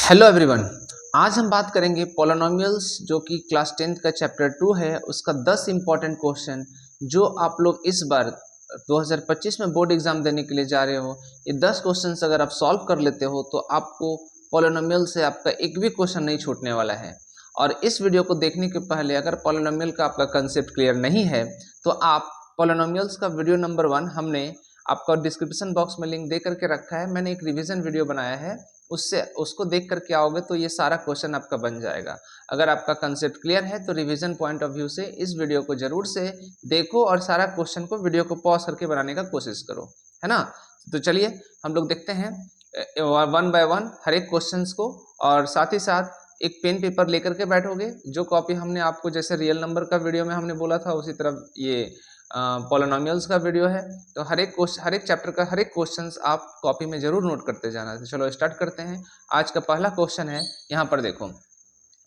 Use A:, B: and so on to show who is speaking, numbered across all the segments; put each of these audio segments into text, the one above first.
A: Hello everyone. आज हम बात करेंगे पॉलिनोमियल्स जो कि क्लास 10th का चैप्टर 2 है, उसका 10 इंपॉर्टेंट क्वेश्चन जो आप लोग इस बार 2025 में बोर्ड एग्जाम देने के लिए जा रहे हो। ये 10 क्वेश्चंस अगर आप सॉल्व कर लेते हो तो आपको पॉलिनोमियल से आपका एक भी क्वेश्चन नहीं छूटने वाला है। और इस वीडियो को देखने के पहले अगर पॉलिनोमियल का आपका कंसेप्ट क्लियर नहीं है तो आप पॉलिनोमियल्स का वीडियो नंबर 1 हमने आपका डिस्क्रिप्शन बॉक्स में लिंक दे करके रखा है। मैंने एक रिवीजन वीडियो बनाया है, उससे उसको देख करके आओगे तो ये सारा क्वेश्चन आपका बन जाएगा। अगर आपका कंसेप्ट क्लियर है तो रिवीजन पॉइंट ऑफ व्यू से इस वीडियो को जरूर से देखो और सारा क्वेश्चन को वीडियो को पॉज करके बनाने का कोशिश करो, है ना। तो चलिए हम लोग देखते हैं वन बाय वन हर एक क्वेश्चन को, और साथ ही साथ एक पेन पेपर लेकर के बैठोगे। जो कॉपी हमने आपको जैसे रियल नंबर का वीडियो में हमने बोला था उसी तरह ये पॉलिनोमियल्स का वीडियो है। तो हर एक चैप्टर का हर एक क्वेश्चंस आप कॉपी में जरूर नोट करते जाना। तो चलो स्टार्ट करते हैं। आज का पहला क्वेश्चन है, यहाँ पर देखो,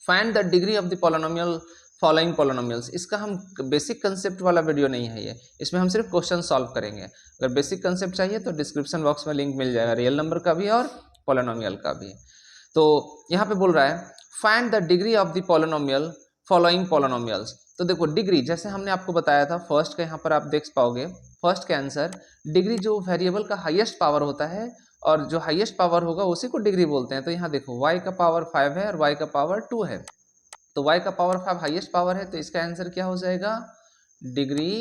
A: find the degree of the polynomial following polynomials. इसका हम बेसिक कंसेप्ट वाला वीडियो नहीं है ये, इसमें हम सिर्फ क्वेश्चन सॉल्व करेंगे। अगर बेसिक कंसेप्ट चाहिए तो डिस्क्रिप्शन बॉक्स में लिंक मिल जाएगा, रियल नंबर का भी और पॉलिनोमियल का भी। तो यहाँ पे बोल रहा है find the degree of the polynomial following polynomials. तो देखो डिग्री जैसे हमने आपको बताया था फर्स्ट का, यहाँ पर आप देख पाओगे फर्स्ट का आंसर डिग्री जो वेरिएबल का हाईएस्ट पावर होता है और जो हाईएस्ट पावर होगा उसी को डिग्री बोलते हैं। तो यहाँ देखो y का पावर 5 है और y का पावर 2 है, तो y का पावर 5 हाईएस्ट पावर है, तो इसका आंसर क्या हो जाएगा, डिग्री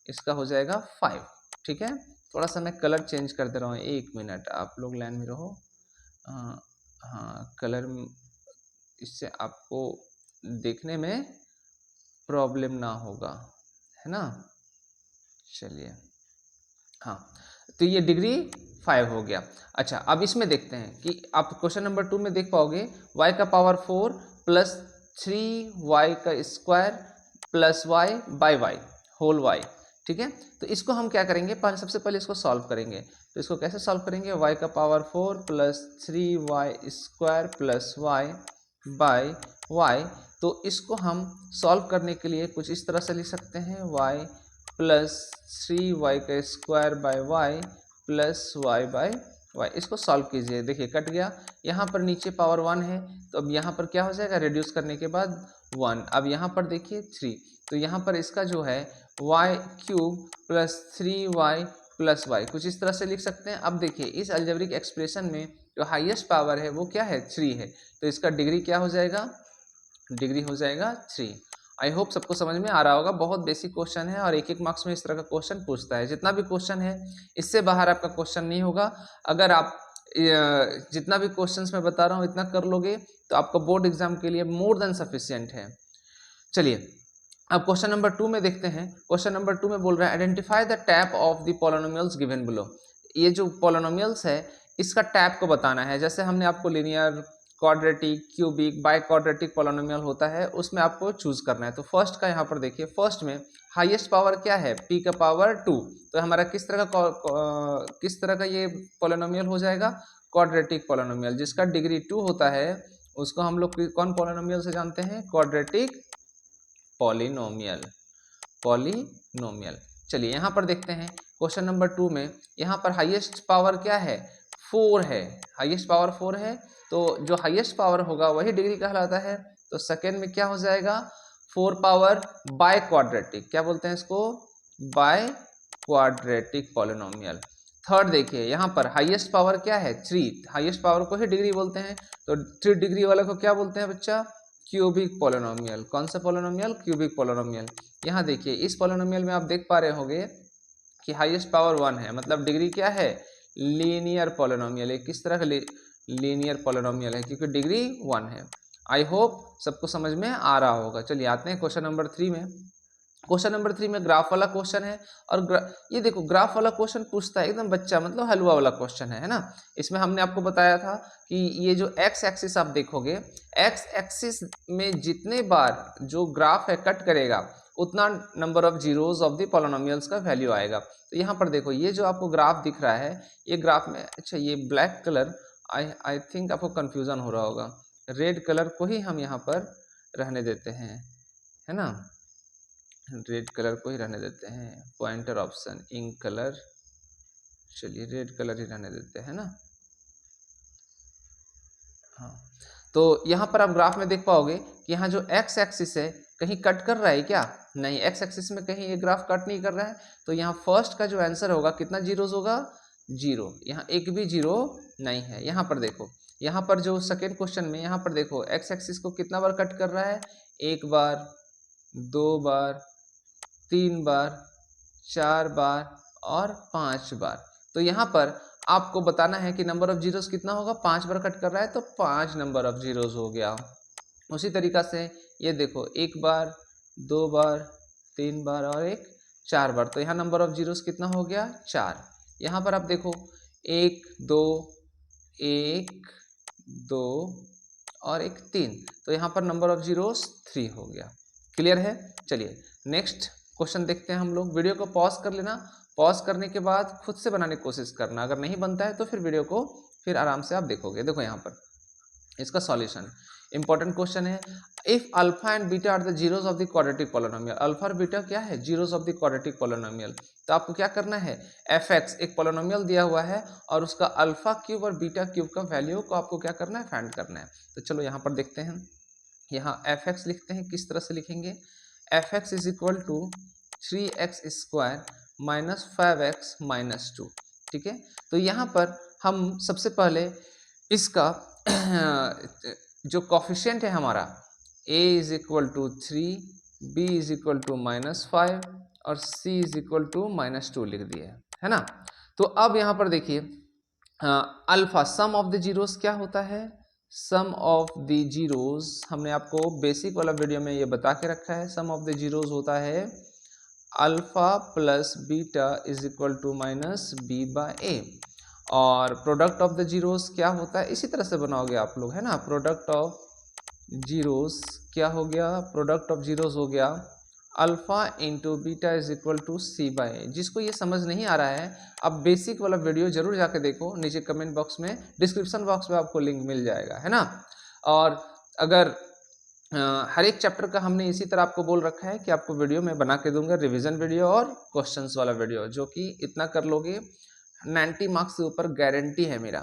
A: इसका हो जाएगा 5। ठीक है, थोड़ा सा मैं कलर चेंज कर दे रहा हूँ, 1 मिनट आप लोग लाइन में रहो। हाँ कलर, इससे आपको देखने में प्रॉब्लम ना होगा, है ना। चलिए, हाँ तो ये डिग्री 5 हो गया। अच्छा अब इसमें देखते हैं कि आप क्वेश्चन नंबर 2 में देख पाओगे y का पावर 4 प्लस 3y का square plus y by y whole y। ठीक है, तो इसको हम क्या करेंगे, सबसे पहले इसको सॉल्व करेंगे। तो इसको कैसे सॉल्व करेंगे, y का power 4 plus 3y square plus y by y। तो इसको हम सॉल्व करने के लिए कुछ इस तरह से लिख सकते हैं, y प्लस 3y का square by y plus y by y। इसको सॉल्व कीजिए, देखिए कट गया। यहाँ पर नीचे पावर 1 है तो अब यहाँ पर क्या हो जाएगा, रिड्यूस करने के बाद 1। अब यहाँ पर देखिए 3, तो यहाँ पर इसका जो है y cube plus 3y plus y कुछ इस तरह से लिख सकते हैं। अब देखिए इस अलजेब्रिक एक्सप्रेशन में जो हाईएस्ट पावर है वो क्या है, 3 है, तो इसका डिग्री क्या हो जाएगा, डिग्री हो जाएगा 3। आई होप सबको समझ में आ रहा होगा, बहुत बेसिक क्वेश्चन है और एक एक मार्क्स में इस तरह का क्वेश्चन पूछता है। जितना भी क्वेश्चन है इससे बाहर आपका क्वेश्चन नहीं होगा। अगर आप जितना भी क्वेश्चंस मैं बता रहा हूँ इतना कर लोगे तो आपका बोर्ड एग्जाम के लिए मोर देन सफिशिएंट है। चलिए अब क्वेश्चन नंबर 2 में देखते हैं। क्वेश्चन नंबर 2 में बोल रहा है identify the tap of the polynomials given below. ये जो पॉलिनोमियल्स है इसका टैप को बताना है। जैसे हमने आपको linear, quadratic, cubic, by quadratic polynomial होता है उसमें आपको चूज करना है। तो फर्स्ट का यहाँ पर देखिए, फर्स्ट में हाईएस्ट पावर क्या है, p का पावर 2, तो हमारा किस तरह का ये पॉलिनोमियल हो जाएगा, क्वाड्रेटिक पॉलिनोमियल जिसका डिग्री 2 होता है उसको हम लोग कौन पॉलिनोमियल से जानते हैं, क्वाड्रेटिक पॉलिनोमियल, पॉलिनोमियल। चलिए यहाँ पर देखते हैं क्वेश्चन नंबर 2 में, यहाँ पर हाईएस्ट पावर क्या है, 4 है, हाईएस्ट पावर 4 है, तो जो हाईएस्ट पावर होगा वही डिग्री कहलाता है। तो सेकेंड में क्या हो जाएगा, 4 पावर बाय क्वाड्रेटिक, क्या बोलते हैं इसको, बाय क्वाड्रेटिक पॉलिनोमियल। थर्ड देखिए यहाँ पर हाईएस्ट पावर क्या है, 3, हाईएस्ट पावर को ही डिग्री बोलते हैं, तो 3 डिग्री वाले को क्या बोलते हैं बच्चा, क्यूबिक पॉलिनोमियल। कौन सा पॉलिनोमियल, क्यूबिक पॉलिनोमियल। यहाँ देखिए इस पॉलिनोमियल में आप देख पा रहे होंगे कि हाईएस्ट पावर 1 है, मतलब डिग्री क्या है, लीनियर पॉलिनोमियल है। किस तरह का लीनियर पॉलिनोमियल है, क्योंकि डिग्री 1 है। आई होप सबको समझ में आ रहा होगा। चलिए आते हैं क्वेश्चन नंबर 3 में। क्वेश्चन नंबर 3 में ग्राफ वाला क्वेश्चन है, और ये देखो ग्राफ वाला क्वेश्चन पूछता है एकदम बच्चा, मतलब हलवा वाला क्वेश्चन है ना। इसमें हमने आपको बताया था कि ये जो एक्स एक्सिस आप देखोगे, एक्स एक्सिस में जितने बार जो ग्राफ है कट करेगा उतना number of zeros of the polynomials का वैल्यू आएगा। तो यहाँ पर देखो ये जो आपको ग्राफ दिख रहा है, ये ग्राफ में, अच्छा ये ब्लैक कलर, आई थिंक आपको कंफ्यूजन हो रहा होगा, रेड कलर को ही हम यहाँ पर रहने देते हैं, है ना, रेड कलर को ही रहने देते हैं, पॉइंटर ऑप्शन इंक कलर, चलिए रेड कलर ही रहने देते हैं ना। हाँ, तो यहाँ पर आप ग्राफ में देख पाओगे कि यहाँ जो एक्स एक्सिस है कहीं कट कर रहा है क्या? नहीं, एक्स एक्सिस में कहीं ये ग्राफ कट नहीं कर रहा है। तो यहाँ फर्स्ट का जो आंसर होगा कितना जीरोस होगा? 0। यहाँ एक भी जीरो नहीं है। यहाँ पर देखो, यहाँ पर जो सेकेंड क्वेश्चन में यहाँ पर देखो एक्स एक्सिस को कितना बार कट कर रहा है? 1 बार, 2 बार, 3 बार, 4 बार और 5 बार। तो यहाँ पर आपको बताना है कि नंबर ऑफ जीरोस कितना होगा? 5 बार कट कर रहा है तो 5 नंबर ऑफ जीरोस हो गया। उसी तरीका से ये देखो 1 बार, 2 बार, 3 बार और एक 4 बार। तो यहाँ नंबर ऑफ जीरोस कितना हो गया? 4। यहाँ पर आप देखो 1 2 1 2 और एक 3। तो यहाँ पर नंबर ऑफ जीरोस 3 हो गया। क्लियर है? चलिए नेक्स्ट क्वेश्चन देखते हैं हम लोग। वीडियो को पॉज कर लेना, पॉज करने के बाद खुद से बनाने की कोशिश करना। अगर नहीं बनता है तो फिर वीडियो को फिर आराम से आप देखोगे। देखो यहाँ पर इसका सॉल्यूशन, इंपॉर्टेंट क्वेश्चन है। If alpha and beta are the zeros of the quadratic polynomial. Alpha और बीटा क्या है? Zeros of the quadratic polynomial. तो आपको क्या करना है? एफ एक्स एक पॉलिनोमियल दिया हुआ है और उसका अल्फा क्यूब और बीटा क्यूब का वैल्यू को आपको क्या करना है? फाइंड करना है। तो चलो यहाँ पर देखते हैं। यहाँ एफ एक्स लिखते हैं, किस तरह से लिखेंगे? F x is equal to 3x square minus 5x minus 2। ठीक है, तो यहाँ पर हम सबसे पहले इसका जो कॉफिशिएंट है हमारा a is equal to 3, b is equal to -5 और c इज इक्वल टू -2 लिख दिए है ना। तो अब यहाँ पर देखिए alpha sum of the zeros क्या होता है? सम ऑफ द जीरोस हमने आपको बेसिक वाला वीडियो में ये बता के रखा है। सम ऑफ द जीरोस होता है alpha plus beta is equal to minus B by A. और प्रोडक्ट ऑफ द जीरोस क्या होता है? इसी तरह से बनाओगे आप लोग, है ना। प्रोडक्ट ऑफ जीरोस क्या हो गया? प्रोडक्ट ऑफ जीरोस हो गया alpha into beta is equal to C by A. जिसको ये समझ नहीं आ रहा है, अब बेसिक वाला वीडियो जरूर जाके देखो, नीचे कमेंट बॉक्स में, डिस्क्रिप्शन बॉक्स में आपको लिंक मिल जाएगा, है ना। और अगर हर एक चैप्टर का हमने इसी तरह आपको बोल रखा है कि आपको वीडियो में बना के दूंगा, रिवीजन वीडियो और क्वेश्चंस वाला वीडियो, जो कि इतना कर लोगे 90 मार्क्स से ऊपर गारंटी है मेरा।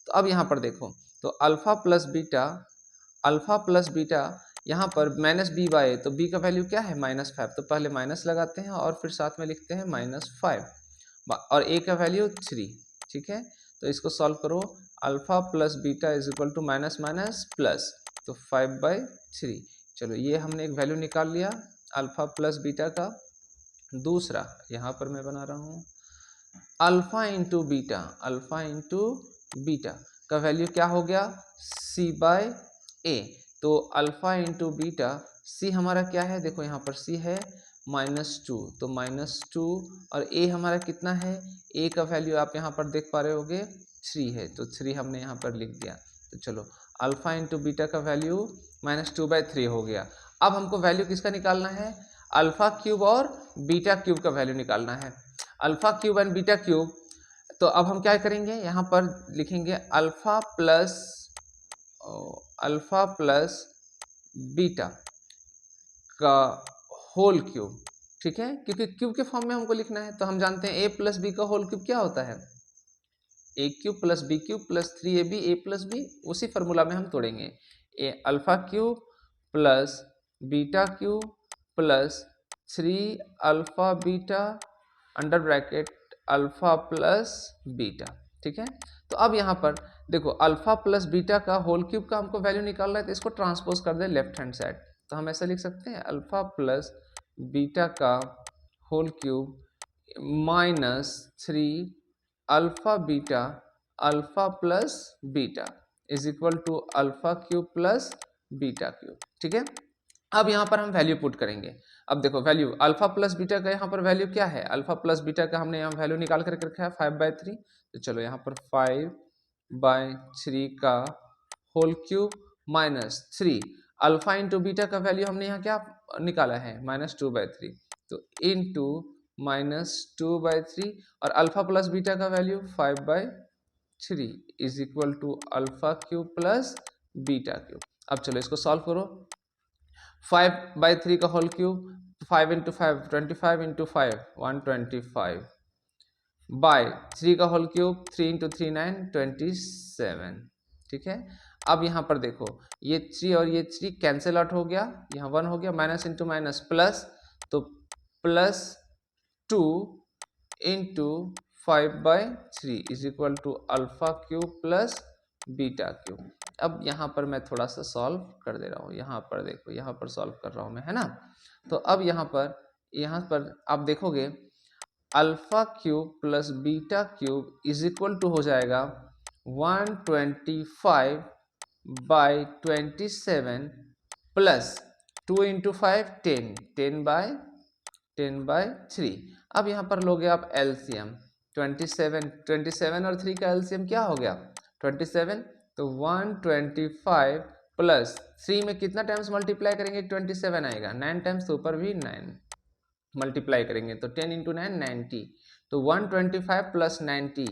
A: तो अब यहाँ पर देखो, तो अल्फा प्लस बीटा यहाँ पर माइनस बी बाय, तो बी का वैल्यू क्या है? -5। तो पहले माइनस लगाते हैं और फिर साथ में लिखते हैं -5 और ए का वैल्यू 3। ठीक है, तो इसको सॉल्व करो। Alpha plus beta is equal to minus minus plus, तो 5/3। चलो ये हमने एक वैल्यू निकाल लिया अल्फा प्लस बीटा का। दूसरा यहाँ पर मैं बना रहा हूँ अल्फा इंटू बीटा का वैल्यू क्या हो गया? c बाय ए। तो अल्फा इंटू बीटा, c हमारा क्या है? देखो यहाँ पर c है -2, तो -2 और a हमारा कितना है? a का वैल्यू आप यहाँ पर देख पा रहे होगे 3 है, तो 3 हमने यहाँ पर लिख दिया। तो चलो अल्फा इंटू बीटा का वैल्यू -2/3 हो गया। अब हमको वैल्यू किसका निकालना है? अल्फा क्यूब और बीटा क्यूब का वैल्यू निकालना है। Alpha cube and beta cube, तो अब हम क्या करेंगे? यहाँ पर लिखेंगे अल्फा प्लस बीटा का होल क्यूब। ठीक है, क्योंकि क्यूब के फॉर्म में हमको लिखना है, तो हम जानते हैं a प्लस बी का होल क्यूब क्या होता है? a cube plus B cube plus 3ab a plus B. उसी फॉर्मूला में हम तोड़ेंगे। ए alpha cube plus beta cube plus 3 alpha beta under bracket alpha plus beta. ठीक है, तो अब यहाँ पर देखो अल्फा प्लस बीटा का होल क्यूब का हमको वैल्यू निकालना है, तो इसको ट्रांसपोज कर दे लेफ्ट हैंड साइड। तो हम ऐसा लिख सकते हैं अल्फा प्लस बीटा का whole cube -3 alpha plus beta is equal to alpha cube plus beta cube. ठीक है, अब यहाँ पर हम वैल्यू पुट करेंगे। अब देखो वैल्यू अल्फा प्लस बीटा का यहाँ पर वैल्यू क्या है? अल्फा प्लस बीटा का हमने यहाँ वैल्यू निकाल करके रखा है 5/3। तो चलो यहाँ पर 5/3 का whole cube -3 alpha into beta का वैल्यू हमने यहाँ क्या निकाला है? -2/3। तो इंटू -2/3 और अल्फा प्लस बीटा का value 5/3 is equal to alpha cube plus beta cube. अब चलो इसको सॉल्व करो। 5/3 का whole cube, 5 into 5 25 into 5 125 by 3 का होल क्यूब 3 इंटू 3 9 27। ठीक है, अब यहाँ पर देखो ये 3 और ये 3 कैंसिल आउट हो गया, यहाँ 1 हो गया, माइनस इंटू माइनस प्लस, तो plus 2 into 5/3 is equal to alpha cube plus beta cube. अब यहाँ पर मैं थोड़ा सा सॉल्व कर दे रहा हूँ, यहाँ पर देखो, यहाँ पर सॉल्व कर रहा हूँ मैं, है ना। तो अब यहाँ पर आप देखोगे alpha cube plus beta cube is equal to हो जाएगा 125/27 प्लस 2 इंटू 5 10, 10/3। अब यहाँ पर लोगे आप एलसीएम, 27 और 3 का एलसीएम क्या हो गया 27, तो 125 प्लस 3 में कितना टाइम्स मल्टीप्लाई करेंगे 27 आएगा, 9 टाइम्स, तो ऊपर भी 9 मल्टीप्लाई करेंगे, तो 10 इंटू 9 90, तो 125 प्लस 90,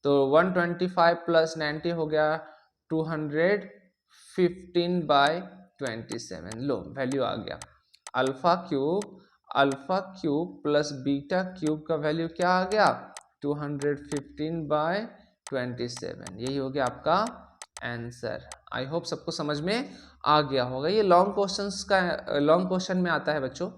A: तो 125 प्लस 90 हो गया 215/27। लो वैल्यू आ गया, alpha cube plus beta cube का वैल्यू क्या आ गया 215/27। यही हो गया आपका आंसर। आई होप सबको समझ में आ गया होगा। ये लॉन्ग क्वेश्चन में आता है बच्चों,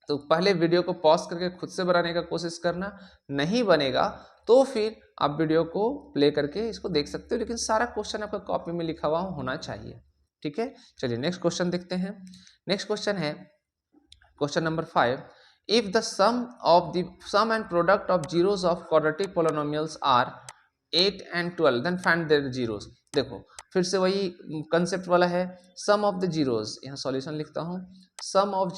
A: तो पहले वीडियो को पॉज करके खुद से बनाने का कोशिश करना, नहीं बनेगा तो फिर आप वीडियो को प्ले करके इसको देख सकते हो, लेकिन सारा क्वेश्चन आपका कॉपी में लिखा हुआ होना चाहिए, ठीक है। चलिए नेक्स्ट क्वेश्चन देखते हैं। नेक्स्ट क्वेश्चन है question number 5। If the sum and product of zeros of quadratic polynomials are 8 and 12 then find their zeros. देखो फिर से वही कंसेप्ट वाला है, सम ऑफ द जीरोस, यहाँ सॉल्यूशन लिखता हूँ, सम ऑफ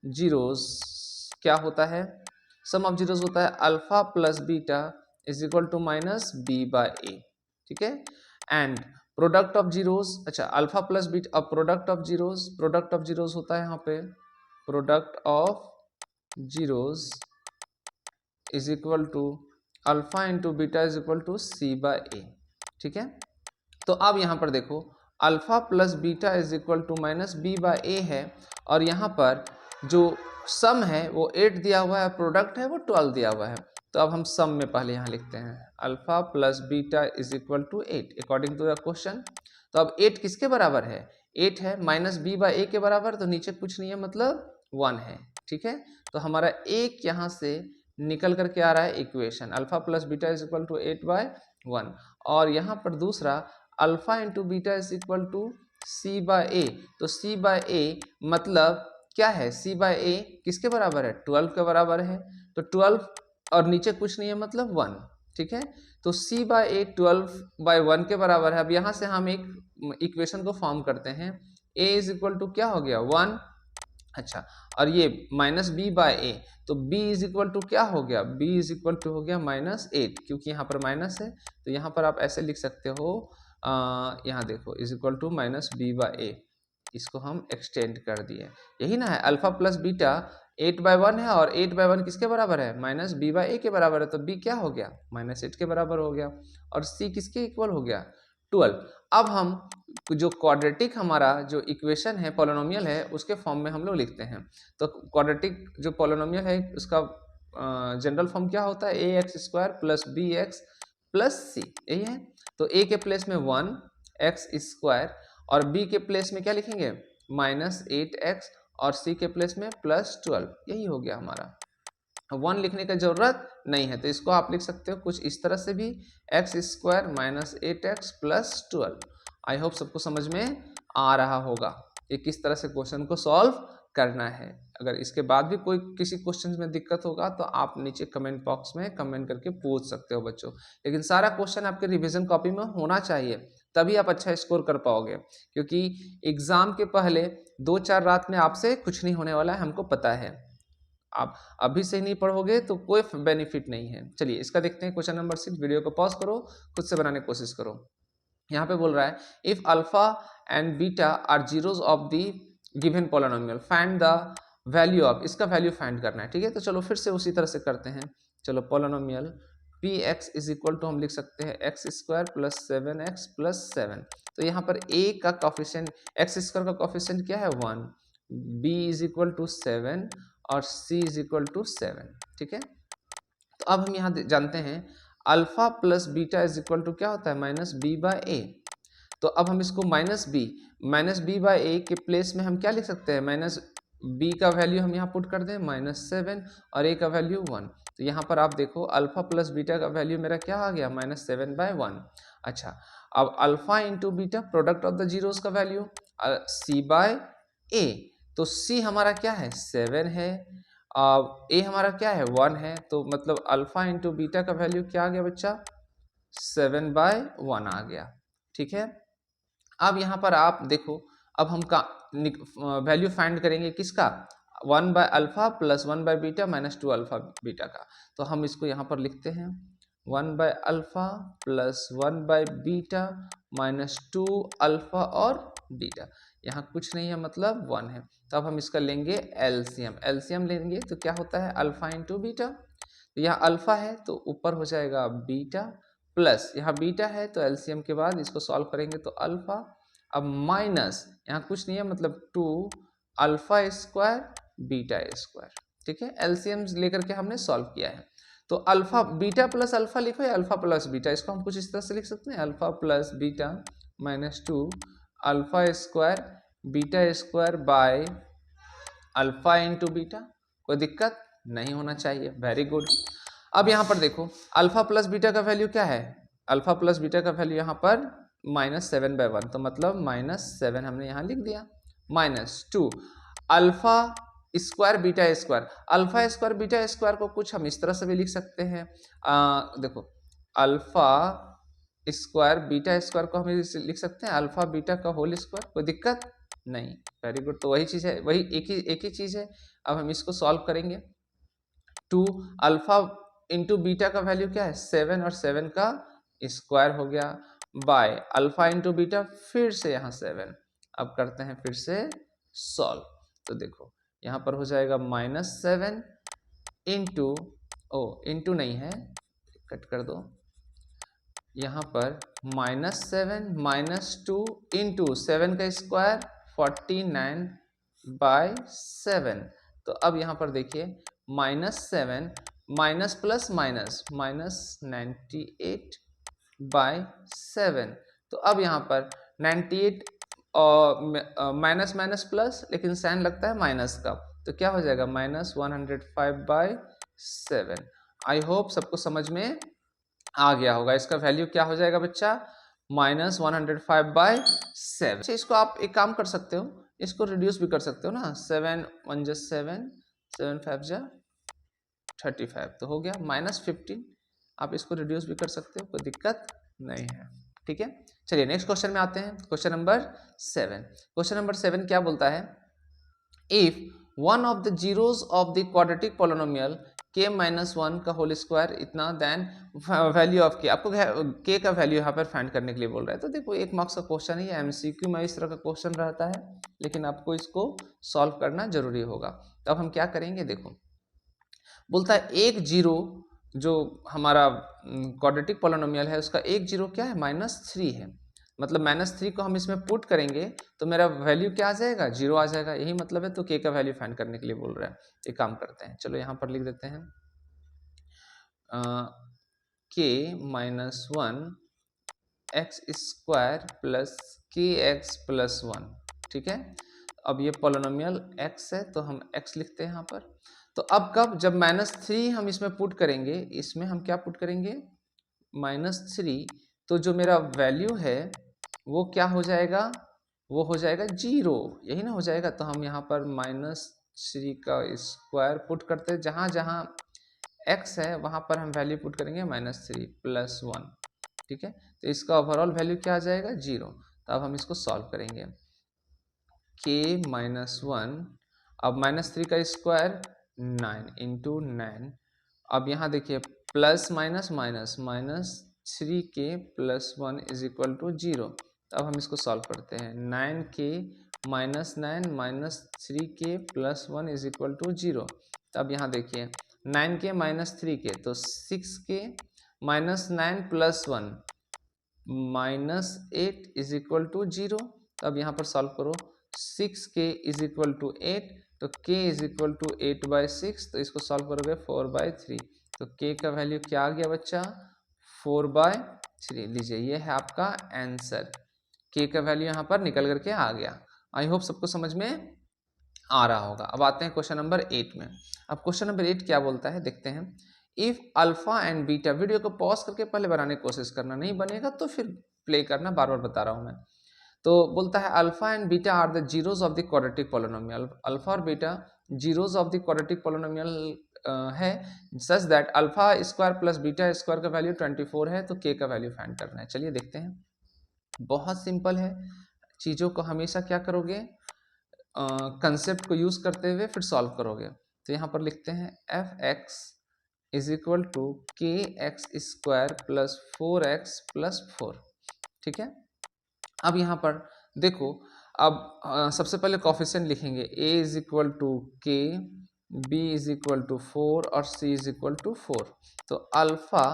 A: जीरोस क्या होता है, सम ऑफ जीरोस होता है alpha plus beta is equal to minus b/a, ठीक है। एंड प्रोडक्ट ऑफ जीरोस, अच्छा अल्फा प्लस बीटा, अब प्रोडक्ट ऑफ जीरोस होता है यहाँ पे, product of zeros is equal to alpha into beta is equal to c/a, ठीक है। तो अब यहाँ पर देखो alpha plus beta is equal to minus b/a है, और यहाँ पर जो सम है वो 8 दिया हुआ है, प्रोडक्ट है वो 12 दिया हुआ है। तो अब हम सम में पहले यहाँ लिखते हैं alpha plus beta is equal to 8 according to the question. तो अब 8 किसके बराबर है, 8 है माइनस b/a के बराबर, तो नीचे कुछ नहीं है मतलब 1 है, ठीक है। तो हमारा एक यहाँ से निकल करके आ रहा है equation, alpha plus beta is equal to 8/1, और यहाँ पर दूसरा alpha into beta is equal to c/a, तो c/a मतलब क्या है, c/a किसके बराबर है 12 के बराबर है, तो 12 और नीचे कुछ नहीं है मतलब 1, ठीक है। तो c/a 12/1 के बराबर है। अब यहाँ से हम एक इक्वेशन को फॉर्म करते हैं, a इज इक्वल टू क्या हो गया 1, अच्छा, और ये माइनस b/a, तो b इज इक्वल टू क्या हो गया, b इज इक्वल टू हो गया -8, क्योंकि यहाँ पर माइनस है, तो यहाँ पर आप ऐसे लिख सकते हो, यहाँ देखो is equal to minus b/a, इसको हम एक्सटेंड कर दिए, यही ना है। अल्फा प्लस बीटा 8/1 है, और 8/1 किसके बराबर है माइनस b/a के बराबर है, तो b क्या हो गया -8 के बराबर हो गया, और c किसके इक्वल हो गया 12। अब हम जो क्वाड्रेटिक हमारा जो इक्वेशन है पॉलिनोमियल है उसके फॉर्म में हम लोग लिखते हैं। तो क्वाड्रेटिक जो पॉलिनोमियल है उसका जनरल फॉर्म क्या होता है, ax² plus bx plus c, यही है। तो a के प्लेस में 1x², और b के प्लेस में क्या लिखेंगे -8x, और c के प्लेस में +12, यही हो गया हमारा। 1 लिखने का जरूरत नहीं है, तो इसको आप लिख सकते हो कुछ इस तरह से भी, x² -8x + 12। आई होप सबको समझ में आ रहा होगा कि किस तरह से क्वेश्चन को सॉल्व करना है। अगर इसके बाद भी कोई किसी क्वेश्चन में दिक्कत होगा तो आप नीचे कमेंट बॉक्स में कमेंट करके पूछ सकते हो बच्चों, लेकिन सारा क्वेश्चन आपके रिवीजन कॉपी में होना चाहिए, तभी आप अच्छा स्कोर कर पाओगे, क्योंकि एग्जाम के पहले 2-4 रात में आपसे कुछ नहीं होने वाला है, हमको पता है। आप अभी से नहीं पढ़ोगे तो कोई बेनिफिट नहीं है। चलिए इसका देखते हैं क्वेश्चन नंबर 6, वीडियो को पॉज करो, खुद से बनाने की कोशिश करो। यहाँ पे बोल रहा है if alpha and beta are zeros of the given polynomial find the value of, इसका वैल्यू फाइंड करना है, ठीक है। तो चलो फिर से उसी तरह से करते हैं। चलो polynomial px is equal to हम लिख सकते हैं x² + 7x + 7। तो यहाँ पर a का कॉफिशिएंट, x² का कॉफिशिएंट क्या है 1, b इज इक्वल टू 7 और c इज इक्वल टू 7, ठीक है। तो अब हम यहाँ जानते हैं alpha plus beta is equal to क्या होता है -b/a, तो अब हम इसको माइनस बी बाई ए के प्लेस में हम क्या लिख सकते हैं, माइनस बी का वैल्यू हम यहाँ पुट कर दें -7 और ए का वैल्यू 1। तो यहाँ पर आप देखो अल्फा प्लस बीटा का वैल्यू मेरा क्या आ गया, -7/1। अच्छा, अब alpha into beta product of the zeros का वैल्यू सी बाय ए। तो सी हमारा क्या है 7 है, ए हमारा क्या है 1 है, तो मतलब अल्फा इंटू बीटा का वैल्यू क्या आ गया बच्चा 7/1 आ गया। ठीक है, अब यहाँ पर आप देखो, अब हम का वैल्यू फाइंड करेंगे किसका, 1 by alpha plus 1 by beta minus 2 alpha beta का। तो हम इसको यहाँ पर लिखते हैं 1 by alpha plus 1 by beta minus 2 alpha और बीटा। यहाँ कुछ नहीं है मतलब 1 है। तो अब हम इसका लेंगे एलसीएम लेंगे तो क्या होता है अल्फा इंटू बीटा। तो यहाँ अल्फा है तो ऊपर हो जाएगा बीटा, प्लस यहाँ बीटा है तो एलसीएम के बाद इसको सॉल्व करेंगे तो अल्फा, अब माइनस यहाँ कुछ नहीं है मतलब 2 अल्फा स्क्वायर बीटा स्क्वायर। ठीक है, एलसीएम लेकर के हमने सॉल्व किया है। तो अल्फा बीटा प्लस अल्फा लिखो या अल्फा प्लस बीटा, इसको हम कुछ इस तरह से लिख सकते हैं alpha plus beta minus 2 alpha square beta square by alpha into beta. कोई दिक्कत नहीं होना चाहिए, वेरी गुड। अब यहाँ पर देखो अल्फा प्लस बीटा का वैल्यू क्या है, अल्फा प्लस बीटा का वैल्यू यहाँ पर -7/1, तो मतलब -7 हमने यहाँ लिख दिया, -2 alpha square beta square. Alpha square beta square को कुछ हम इस तरह से भी लिख सकते हैं, देखो अल्फा स्क्वायर बीटा स्क्वायर को हम लिख सकते हैं अल्फा बीटा का होल स्क्वायर। कोई दिक्कत नहीं, वेरी गुड। तो वही चीज़ है, वही एक ही चीज़ है। अब हम इसको सॉल्व करेंगे, 2 अल्फा इंटू बीटा का वैल्यू क्या है 7 और 7 का स्क्वायर हो गया बाय अल्फा इंटू बीटा फिर से यहाँ 7। अब करते हैं फिर से सॉल्व, तो देखो यहाँ पर हो जाएगा -7 इंटू इंटू नहीं है, कट कर दो, यहाँ पर -7 -2 इंटू 7 का स्क्वायर 49 बाय 7। तो अब यहाँ पर देखिए -7 माइनस प्लस माइनस -98 बाय 7। तो अब यहाँ पर 98 और माइनस माइनस प्लस, लेकिन साइन लगता है माइनस का, तो क्या हो जाएगा -105 बाय 7। आई होप सबको समझ में आ गया होगा। इसका वैल्यू क्या हो जाएगा बच्चा -105 बाय 7। अच्छा, इसको आप एक काम कर सकते हो, इसको रिड्यूस भी कर सकते हो ना, 7 1 जा 7 7 5 जा 35, तो हो गया -15। आप इसको रिड्यूस भी कर सकते हो, कोई दिक्कत नहीं है। ठीक है, चलिए नेक्स्ट क्वेश्चन में आते हैं, क्वेश्चन नंबर 7। क्वेश्चन नंबर 7 क्या बोलता है, if one of the zeros of the quadratic polynomial k-1 का होल स्क्वायर इतना देन वैल्यू ऑफ k। आपको k का वैल्यू यहाँ पर फाइंड करने के लिए बोल रहा है। तो देखो 1 मार्क्स का क्वेश्चन है, एमसीक्यू में इस तरह का क्वेश्चन रहता है, लेकिन आपको इसको सॉल्व करना जरूरी होगा। तो अब हम क्या करेंगे, देखो बोलता है एक जीरो जो हमारा क्वाड्रेटिक पोलिनोमियल है उसका एक जीरो क्या है -3 है, मतलब -3 को हम इसमें पुट करेंगे तो मेरा वैल्यू क्या आ जाएगा 0 आ जाएगा, यही मतलब है। तो k का वैल्यू फाइंड करने के लिए बोल रहा है। एक काम करते हैं, चलो यहाँ पर लिख देते हैं k-1 x square plus kx plus 1। ठीक है, अब ये पोलिनोमियल x है तो हम x लिखते हैं यहाँ पर। तो अब कब, जब -3 हम इसमें पुट करेंगे, इसमें हम क्या पुट करेंगे -3, तो जो मेरा वैल्यू है वो क्या हो जाएगा, वो हो जाएगा 0, यही ना हो जाएगा। तो हम यहाँ पर -3 का स्क्वायर पुट करते हैं, जहाँ जहाँ x है वहाँ पर हम वैल्यू पुट करेंगे -3 प्लस 1। ठीक है, तो इसका ओवरऑल वैल्यू क्या आ जाएगा 0। तो अब हम इसको सॉल्व करेंगे, k-1, अब -3 का स्क्वायर 9 इंटू 9। अब यहाँ देखिए plus minus minus -3k plus 1 is equal to 0। तो अब हम इसको सॉल्व करते हैं, 9k -9 -3k plus 1 is equal to 0। तो अब यहाँ देखिए 9k -3k तो 6k -9 plus 1 -8 is equal to 0। तो अब यहाँ पर सॉल्व करो, 6k इज इक्वल टू 8, तो k इज इक्वल टू 8/6। तो इसको सॉल्व करोगे 4/3। तो k का वैल्यू क्या आ गया बच्चा 4/3। लीजिए ये है आपका आंसर, के का वैल्यू यहाँ पर निकल करके आ गया। आई होप सबको समझ में आ रहा होगा। अब आते हैं क्वेश्चन नंबर 8 में। अब क्वेश्चन नंबर 8 क्या बोलता है देखते हैं। If alpha and beta, video को पॉज करके पहले बनाने की कोशिश करना, नहीं बनेगा तो फिर प्ले करना, बार बार बता रहा हूँ मैं। तो बोलता है alpha and beta are the zeros of the quadratic polynomial. Alpha और beta zeros of the quadratic polynomial है, such that alpha square plus beta square का वैल्यू 24 है, तो के का वैल्यू फाइंड करना है। चलिए देखते हैं, बहुत सिंपल है। चीज़ों को हमेशा क्या करोगे, कंसेप्ट को यूज करते हुए फिर सॉल्व करोगे। तो यहाँ पर लिखते हैं F x is equal to K X square plus 4x plus 4। ठीक है, अब यहाँ पर देखो, अब सबसे पहले कोफिशिएंट लिखेंगे, a is equal to K, b is equal to 4 और c इज इक्वल टू 4। तो alpha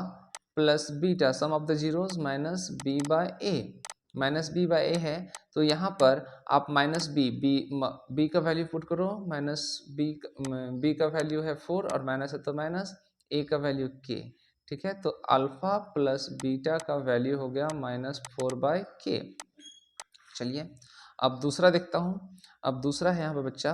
A: plus beta sum of the zeros minus b by a, minus B by A है। तो यहाँ पर आप माइनस बी का value put करो, minus B का वैल्यू है 4 और माइनस है तो माइनस, ए का वैल्यू के। ठीक है, तो अल्फा प्लस बीटा का वैल्यू हो गया माइनस 4 बाय के। चलिए अब दूसरा देखता हूँ। अब दूसरा है यहाँ पर बच्चा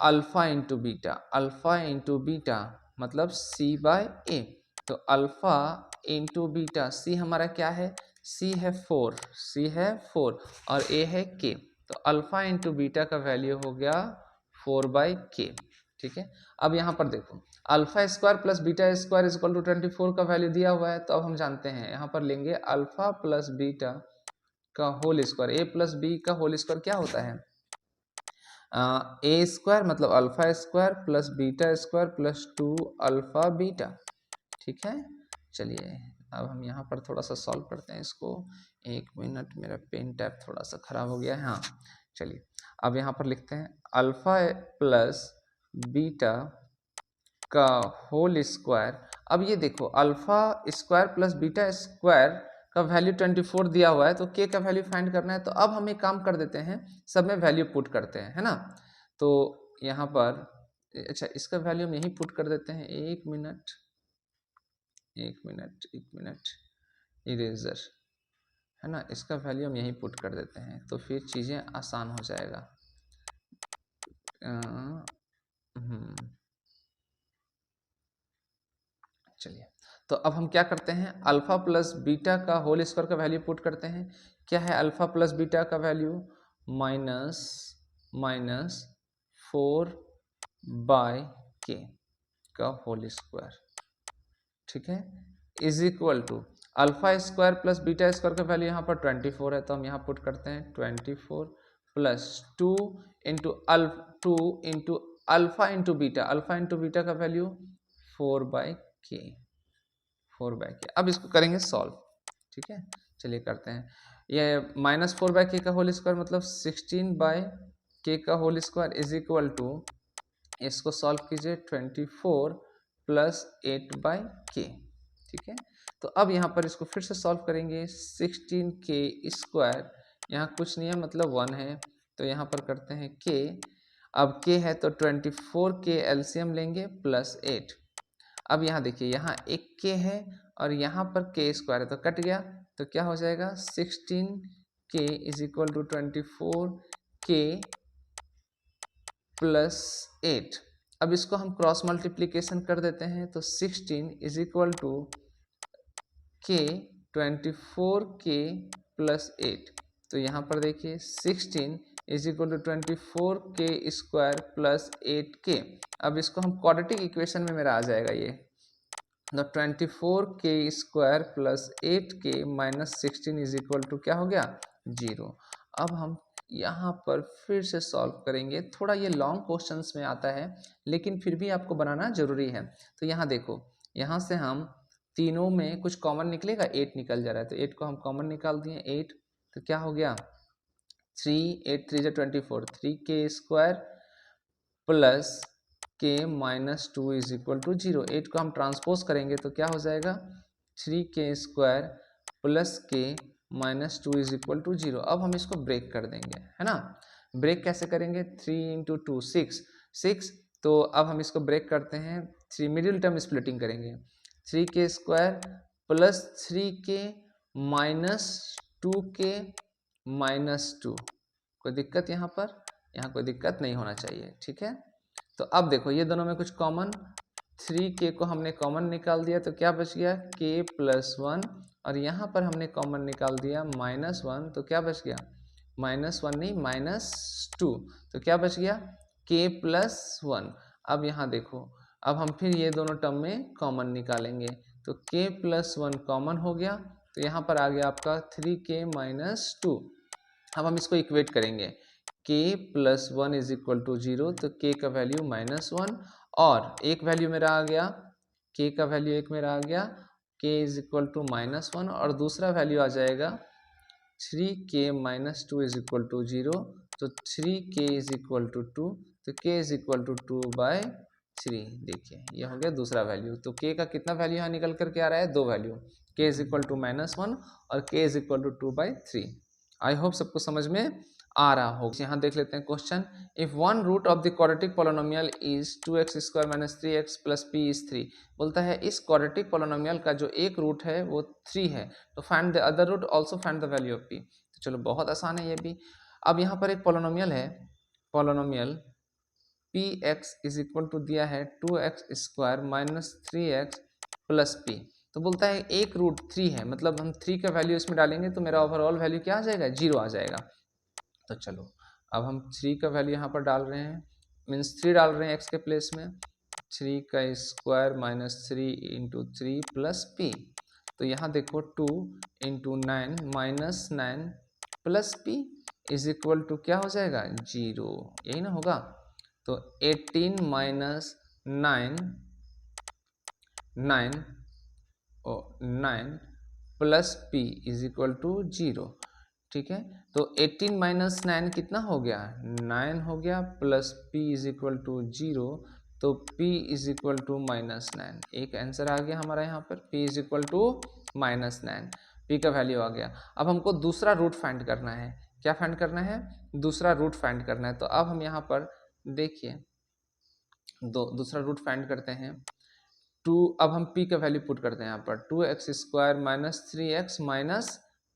A: alpha into beta, alpha into beta मतलब सी बाय ए। तो अल्फा इंटू बीटा, सी हमारा क्या है, सी है 4, सी है 4 और ए है के। तो अल्फा इंटू बीटा का वैल्यू हो गया 4 बाई के। ठीक है, अब यहाँ पर देखो, alpha square plus beta square is equal to 24 का वैल्यू दिया हुआ है। तो अब हम जानते हैं, यहाँ पर लेंगे अल्फा प्लस बीटा का होल स्क्वायर, ए प्लस बी का होल स्क्वायर क्या होता है, ए स्क्वायर मतलब alpha square plus beta square plus 2 alpha beta. ठीक है, चलिए अब हम यहाँ पर थोड़ा सा सॉल्व करते हैं इसको। 1 मिनट, मेरा पेन टैब थोड़ा सा खराब हो गया है। हाँ चलिए, अब यहाँ पर लिखते हैं अल्फा प्लस बीटा का होल स्क्वायर। अब ये देखो, alpha square plus beta square का वैल्यू 24 दिया हुआ है, तो के का वैल्यू फाइंड करना है। तो अब हम एक काम कर देते हैं, सब में वैल्यू पुट करते हैं, है ना। तो यहाँ पर अच्छा, इसका वैल्यू हम यहीं पुट कर देते हैं। 1 मिनट, 1 मिनट, 1 मिनट, इरेजर, है ना, इसका वैल्यू हम यहीं पुट कर देते हैं, तो फिर चीज़ें आसान हो जाएगा। चलिए, तो अब हम क्या करते हैं, अल्फा प्लस बीटा का होल स्क्वायर का वैल्यू पुट करते हैं। क्या है अल्फा प्लस बीटा का वैल्यू, माइनस 4 बाय के का होल स्क्वायर। ठीक है, is equal to alpha square plus beta square का वैल्यू यहाँ पर 24 है, तो हम यहाँ पुट करते हैं 24 plus 2 into alpha into beta, alpha into beta का वैल्यू 4 बाई के, 4 बाई के। अब इसको करेंगे सॉल्व। ठीक है, चलिए करते हैं। ये माइनस 4 बाई के का होल स्क्वायर मतलब 16 बाई के का whole square is equal to, इसको सॉल्व कीजिए 24 प्लस 8 बाई के। ठीक है, तो अब यहाँ पर इसको फिर से सॉल्व करेंगे। 16 के स्क्वायर, यहाँ कुछ नहीं है मतलब 1 है, तो यहाँ पर करते हैं के। अब के है तो 24 के एलसीएम लेंगे प्लस 8। अब यहाँ देखिए, यहाँ एक के है और यहाँ पर के स्क्वायर है, तो कट गया, तो क्या हो जाएगा 16 के इज इक्वल टू 24 के प्लस 8। अब इसको हम क्रॉस मल्टीप्लीकेशन कर देते हैं, तो 16 इज इक्वल टू के 24 के प्लस 8। तो यहाँ पर देखिए 16 इज इक्वल टू 24 के स्क्वायर प्लस 8 के। अब इसको हम क्वाड्रेटिक इक्वेशन में मेरा आ जाएगा ये, तो 24 के स्क्वायर प्लस 8 के माइनस 16 इज इक्वल टू क्या हो गया 0। अब हम यहाँ पर फिर से सॉल्व करेंगे। थोड़ा ये लॉन्ग क्वेश्चंस में आता है, लेकिन फिर भी आपको बनाना जरूरी है। तो यहाँ देखो, यहाँ से हम तीनों में कुछ कॉमन निकलेगा, 8 निकल जा रहा है, तो 8 को हम कॉमन निकाल दिए 8, तो क्या हो गया 3, 8 3 जा 24, 3 के स्क्वायर प्लस के माइनस 2 इज इक्वल टू 0। 8 को हम ट्रांसपोज करेंगे तो क्या हो जाएगा 3 के स्क्वायर प्लस के माइनस 2 इज इक्वल टू 0। अब हम इसको ब्रेक कर देंगे, है ना। ब्रेक कैसे करेंगे, 3 इंटू 2 6। तो अब हम इसको ब्रेक करते हैं, 3 मिडिल टर्म स्प्लिटिंग करेंगे, 3 के स्क्वायर प्लस 3 के माइनस 2 के -2। कोई दिक्कत यहाँ पर? यहाँ कोई दिक्कत नहीं होना चाहिए, ठीक है। तो अब देखो ये दोनों में कुछ कॉमन, 3k को हमने कॉमन निकाल दिया तो क्या बच गया k+1, और यहाँ पर हमने कॉमन निकाल दिया -1 तो क्या बच गया -1 नहीं -2, तो क्या बच गया k+1। अब यहाँ देखो, अब हम फिर ये दोनों टर्म में कॉमन निकालेंगे तो k+1 कॉमन हो गया, तो यहाँ पर आ गया आपका 3k-2। अब हम इसको इक्वेट करेंगे, k+1 = 0, तो k का वैल्यू -1 और एक वैल्यू मेरा आ गया, k का वैल्यू एक मेरा आ गया k = -1, और दूसरा वैल्यू आ जाएगा 3k-2 = 0, तो 3k = 2, तो k = 2/3। देखिए ये हो गया दूसरा वैल्यू। तो k का कितना वैल्यू यहाँ निकल करके आ रहा है? 2 वैल्यू, k = -1 और k = 2/3। आई होप सबको समझ में आ रहा हो। यहाँ देख लेते हैं question. If one root of the quadratic polynomial is 2x² - 3x + p is 3। बोलता है इस क्वाड्रेटिक पोलिनोमियल का जो एक रूट है वो 3 है, तो find the other root, also find the value of p। तो चलो बहुत आसान है ये भी। अब यहाँ पर एक पोलिनोमियल है, पोलिनोमियल px = दिया है 2x² - 3x + p। तो बोलता है एक रूट 3 है, मतलब हम 3 का वैल्यू इसमें डालेंगे तो मेरा ओवरऑल वैल्यू क्या आ जाएगा? 0 आ जाएगा। तो चलो अब हम 3 का वैल्यू यहाँ पर डाल रहे हैं, मीन्स 3 डाल रहे हैं x के प्लेस में, 3 का स्क्वायर - 3 × 3 + p। तो यहाँ देखो 2 × 9 - 9 + p = क्या हो जाएगा? 0, यही ना होगा। तो 18 - 9 + p = 0, ठीक है। तो 18 - 9 कितना हो गया? 9 हो गया, प्लस p = 0, तो p = -9। एक आंसर आ गया हमारा यहाँ पर, p = -9, p का वैल्यू आ गया। अब हमको दूसरा रूट फाइंड करना है। क्या फाइंड करना है? दूसरा रूट फाइंड करना है। तो अब हम यहाँ पर देखिए दूसरा रूट फाइंड करते हैं। 2, अब हम p का वैल्यू पुट करते हैं यहाँ पर, 2x² - 3x -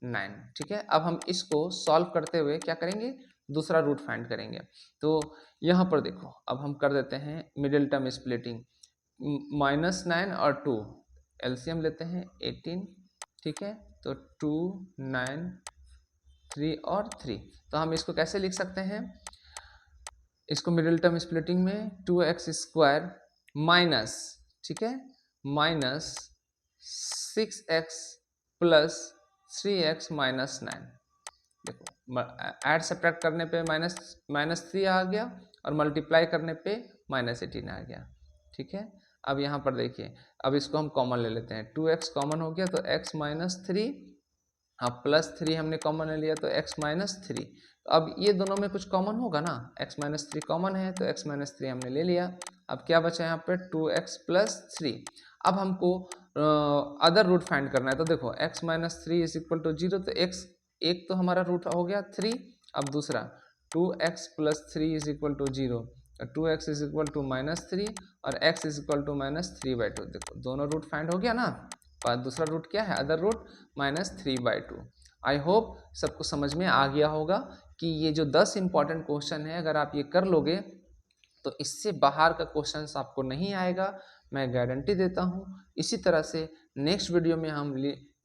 A: 9, ठीक है। अब हम इसको सॉल्व करते हुए क्या करेंगे? दूसरा रूट फाइंड करेंगे। तो यहाँ पर देखो, अब हम कर देते हैं मिडिल टर्म स्प्लिटिंग, -9 और 2 एलसीएम लेते हैं 18, ठीक है। तो 2, 9, 3 और 3। तो हम इसको कैसे लिख सकते हैं? इसको मिडिल टर्म स्प्लिटिंग में 2x² माइनस, ठीक है, -6x + 3x - 9। देखो ऐड सब्ट्रैक्ट करने पे -3 आ गया और मल्टीप्लाई करने पे -18 आ गया, ठीक है। अब यहाँ पर देखिए, अब इसको हम कॉमन ले लेते हैं, 2x कॉमन हो गया तो x - 3, अब +3 हमने कॉमन ले लिया तो x - 3। तो अब ये दोनों में कुछ कॉमन होगा ना, x - 3 कॉमन है तो x - 3 हमने ले लिया। अब क्या बचा यहाँ पे? 2x + 3। अब हमको अदर रूट फाइंड करना है। तो देखो x - 3 = 0, तो x एक तो हमारा रूट हो गया 3। अब दूसरा 2x + 3 = 0, 2x = -3 और x = -3/2। देखो दोनों रूट फाइंड हो गया ना। और दूसरा रूट क्या है? Other route -3/2। आई होप सबको समझ में आ गया होगा कि ये जो 10 इंपॉर्टेंट क्वेश्चन है, अगर आप ये कर लोगे तो इससे बाहर का क्वेश्चन आपको नहीं आएगा, मैं गारंटी देता हूँ। इसी तरह से नेक्स्ट वीडियो में हम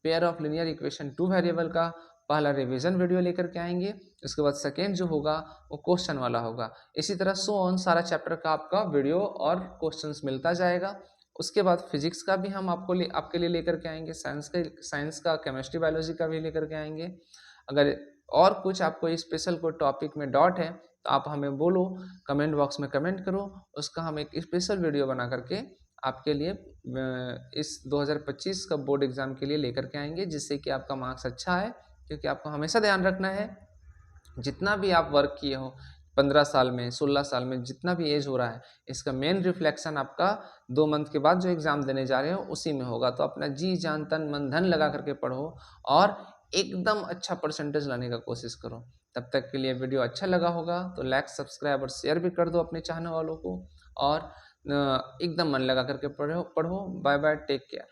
A: pair of linear equation 2 variable का पहला रिवीजन वीडियो लेकर के आएंगे। उसके बाद सेकेंड जो होगा वो क्वेश्चन वाला होगा। इसी तरह सो ऑन सारा चैप्टर का आपका वीडियो और क्वेश्चंस मिलता जाएगा। उसके बाद फिजिक्स का भी हम आपके लिए लेकर के आएंगे, साइंस का, केमिस्ट्री, बायोलॉजी का भी लेकर के आएंगे। अगर और कुछ आपको स्पेशल कोई टॉपिक में डाउट है तो आप हमें बोलो, कमेंट बॉक्स में कमेंट करो, उसका हम एक स्पेशल वीडियो बना करके आपके लिए इस 2025 का बोर्ड एग्जाम के लिए लेकर के आएंगे, जिससे कि आपका मार्क्स अच्छा है। क्योंकि आपको हमेशा ध्यान रखना है, जितना भी आप वर्क किए हो 15 साल में, 16 साल में, जितना भी एज हो रहा है, इसका मेन रिफ्लेक्शन आपका 2 मंथ के बाद जो एग्ज़ाम देने जा रहे हो उसी में होगा। तो अपना जी जान तन मन धन लगा करके पढ़ो और एकदम अच्छा परसेंटेज लाने का कोशिश करो। तब तक के लिए वीडियो अच्छा लगा होगा तो लाइक, सब्सक्राइब और शेयर भी कर दो अपने चाहने वालों को, और एकदम मन लगा करके पढ़ो। Bye bye, take care.